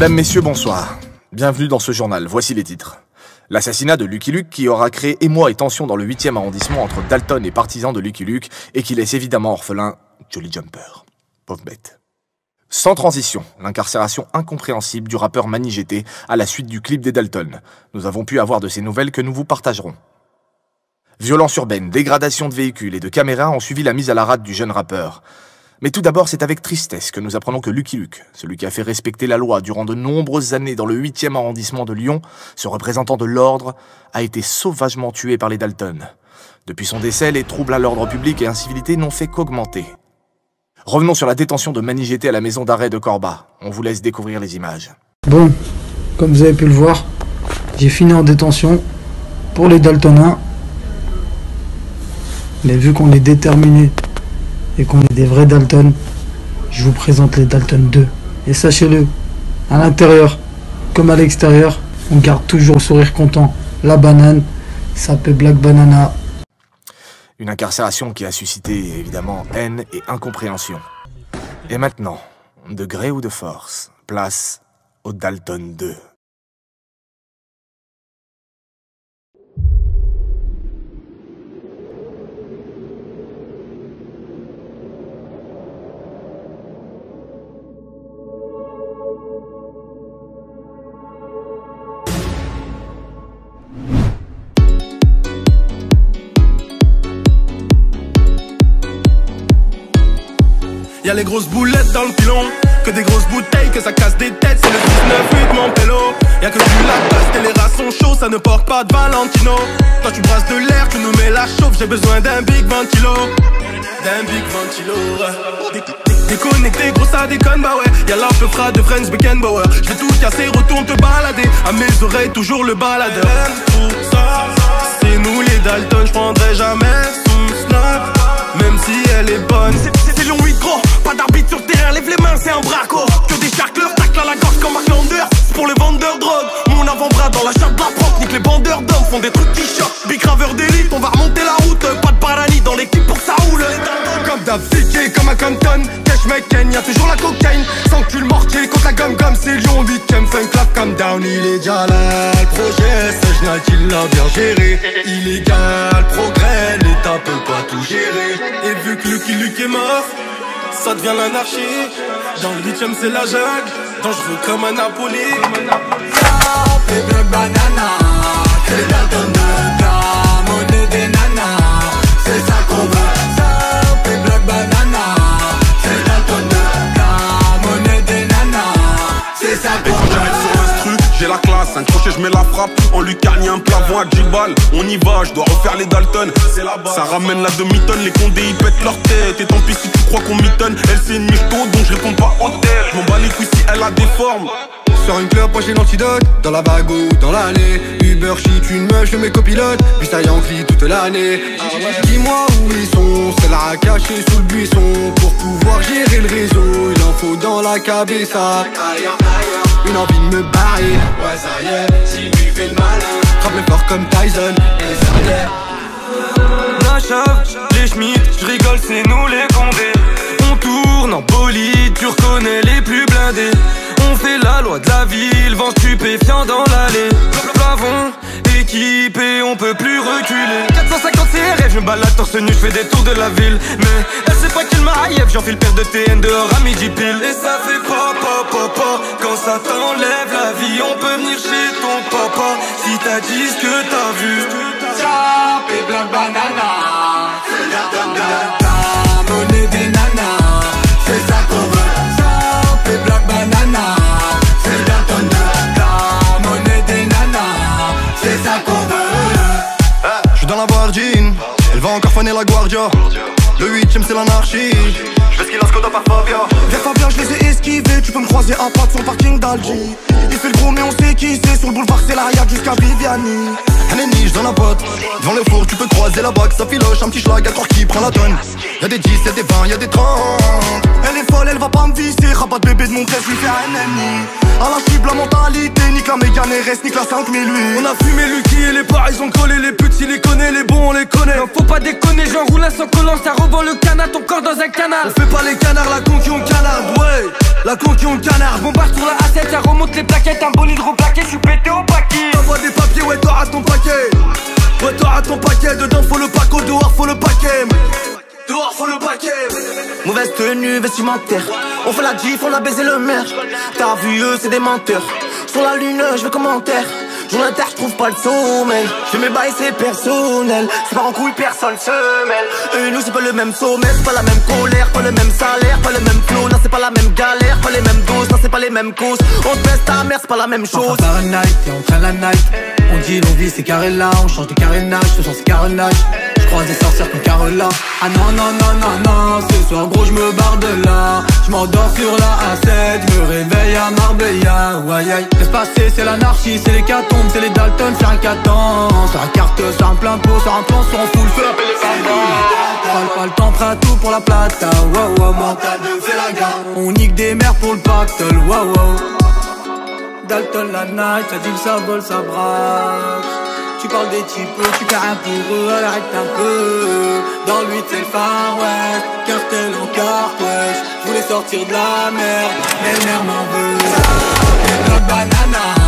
Mesdames, messieurs, bonsoir. Bienvenue dans ce journal, voici les titres. L'assassinat de Lucky Luke qui aura créé émoi et tension dans le 8e arrondissement entre Dalton et partisans de Lucky Luke et qui laisse évidemment orphelin Jolly Jumper. Pauvre bête. Sans transition, l'incarcération incompréhensible du rappeur Mani GT à la suite du clip des Dalton. Nous avons pu avoir de ces nouvelles que nous vous partagerons. Violence urbaine, dégradation de véhicules et de caméras ont suivi la mise à la rate du jeune rappeur. Mais tout d'abord, c'est avec tristesse que nous apprenons que Lucky Luke, celui qui a fait respecter la loi durant de nombreuses années dans le 8e arrondissement de Lyon, ce représentant de l'ordre, a été sauvagement tué par les Dalton. Depuis son décès, les troubles à l'ordre public et incivilités n'ont fait qu'augmenter. Revenons sur la détention de Mani GT à la maison d'arrêt de Corba. On vous laisse découvrir les images. Bon, comme vous avez pu le voir, j'ai fini en détention pour les Daltoniens. Mais vu qu'on est déterminés et qu'on est des vrais Dalton, je vous présente les Dalton 2. Et sachez-le, à l'intérieur comme à l'extérieur, on garde toujours le sourire content. La banane, ça s'appelle Black Banana. Une incarcération qui a suscité évidemment haine et incompréhension. Et maintenant, de gré ou de force, place au Dalton 2. Y'a les grosses boulettes dans le pilon, que des grosses bouteilles, que ça casse des têtes, c'est le 19-8 mon pélo. Y'a que du lactaste et les rats sont chauds, ça ne porte pas de Valentino. Toi tu brasses de l'air, tu nous mets la chauffe, j'ai besoin d'un big ventilo. D'un big ventilo. Déconnecté, gros ça déconne, bah ouais. Y'a la peu fera de Friends Beckenbauer. J'vais tout casser, retourne te balader. À mes oreilles, toujours le baladeur. Pour ça, c'est nous les Dalton, j'prendrai jamais son snap. Même si elle est bonne. C'est Lyon 8 gros, pas d'arbitre sur terrain, lève les mains, c'est un braco. Que des charcleurs, tacle à la gorge comme Mark Landers. C'est pour les vendeurs de drogue, mon avant-bras dans la chatte de la propre. Nique les bandeurs d'hommes, font des trucs qui choquent. Big graveur d'élite, on va remonter la route. Pas de parani dans l'équipe pour que ça roule. Comme David, comme à Compton, Cash McCain, y'a toujours la cocaïne. Sans que tu le mortier contre la gomme c'est Lyon 8ème, funk clap comme down. Il est déjà là, le projet, Sejnat il l'a bien géré. Illégal, progrès, l'État peut pas tout gérer. Et vu que Lucky Luke est mort, ça devient l'anarchie. Dans le 8ème c'est la jungle, dangereux comme un Napoli. C'est Black Banana, c'est Dalton de la monnaie des nanas. C'est ça qu'on veut, ça c'est Black Banana. C'est Dalton de la monnaie des nanas. C'est ça qu'on veut. J'ai la classe, un crochet je mets la frappe. On lui cagne un plafond à 10 balles. On y va, je dois refaire les Dalton. C'est là-bas. Ça ramène la demi-tonne, les condés ils pètent leur tête. Et tant pis si tu crois qu'on mitonne. Elle c'est une mytho donc je réponds pas au tel. Je m'en bats les couilles si elle a des formes. Sur une clope, moi j'ai l'antidote. Dans la vague ou dans l'allée. Uber shit, une meuf, je mets copilote. Puis ça y Yankee toute l'année. Dis-moi où ils sont, c'est là caché sous le buisson. Pour pouvoir gérer le réseau, il en faut dans la cabessa. Une envie de me barrer. Ouais ça y est, si lui fait le malin. Frappe le fort comme Tyson. Et ça y est. Nachave, les Schmitt, j'rigole, c'est nous les condés. On tourne en bolide, tu reconnais les plus blindés. On fait la loi de la ville, vent stupéfiant dans l'allée. Plafond, équipé, on peut plus reculer. 450 CRF, je me balade torse nu, je fais des tours de la ville. Mais elle sait pas qu'elle m'arrive, j'enfile paire de TN dehors à midi pile. Et ça fait pop, pop, pop, pop. Quand ça t'enlève la vie, on peut venir chez ton papa. Si t'as dit ce que t'as vu. Ça c'est Black Banana. C'est Dalton de la monnaie des nanas. C'est ça qu'on veut. Ça c'est Black Banana. C'est Dalton de la monnaie des nanas. C'est ça qu'on veut. J'suis dans la Bardine, elle va encore faner la Guardia. Le 8ème c'est l'anarchie. Je fais ce qu'il a Skoda par Fabia. Vers Fabia je les ai esquivés. Tu peux me croiser un pas sur le parking d'Alger. Il fait le gros mais on sait qui c'est. Sur le boulevard c'est l'Ariad jusqu'à Viviani. les niches dans la boîte. Devant le four tu peux croiser la bague, ça filoche, un petit schlag, à croire qui prend la tonne. Y'a des 10, y'a des 20, y'a des 30. Elle est folle, elle va pas me visser, rabat de bébé de mon test, lui faire un ennemi. À la cible, la mentalité, nique la Mégane RS, nique la 5008. On a fumé Lucky et les bars ils ont collé. Les petits les connaît, les bons on les connaît. Non faut pas déconner, j'enroule un sans collant. Ça revend le canard, ton corps dans un canard. On fait pas les canards, la con qui ont canard, ouais. La con qui ont canard. Bombarde sur la A7, ça remonte les plaquettes. Un bon hydroplaqué, je suis pété au paquet. T'envoies des papiers, ouais t'auras ton paquet. Ouais t'auras ton paquet, dedans faut le paco, dehors faut le paquet. Dehors faut le paquet. Mauvaise tenue vestimentaire. On fait la gif, on a baisé le maire. T'as vu eux c'est des menteurs. Sur la lune je veux commentaire. Jour d'inter je trouve pas le sommeil. Je mes bails c'est personnel. C'est pas en couille personne se mêle. Et nous c'est pas le même sommet, c'est pas la même colère, pas le même salaire, pas le même flow. Non c'est pas la même galère, pas les mêmes doses, non c'est pas les mêmes causes. On te baisse ta mère, c'est pas la même chose. On un night et on traîne la night. On dit l'on vit c'est carré là, on change de carénage, ce soir c'est carnage. Je croise des sorcières comme Carola. Ah non non non non non, ce soir gros je me barre de là. Je m'endors sur la A7, je me réveille à Marbella. Ouais aïe, laisse passer c'est l'anarchie, c'est les catombes, c'est les Dalton, faire un catan. Sur un carte, sur un plein pot, sur un plan, sur un full feu. Pas le temps, prêt à tout pour la plata. Wow wow, mental de Félaga. On nique des mères pour le pactole. Wow wow. Dalton la night, ça dit que ça vole, ça braque. Tu parles des types, tu perds un pour eux, elle arrête un peu. Dans le 8 c'est le Far West, cartel en carte wesh. Je voulais sortir de la merde, mais mère m'en veut. Ça, bloc banana.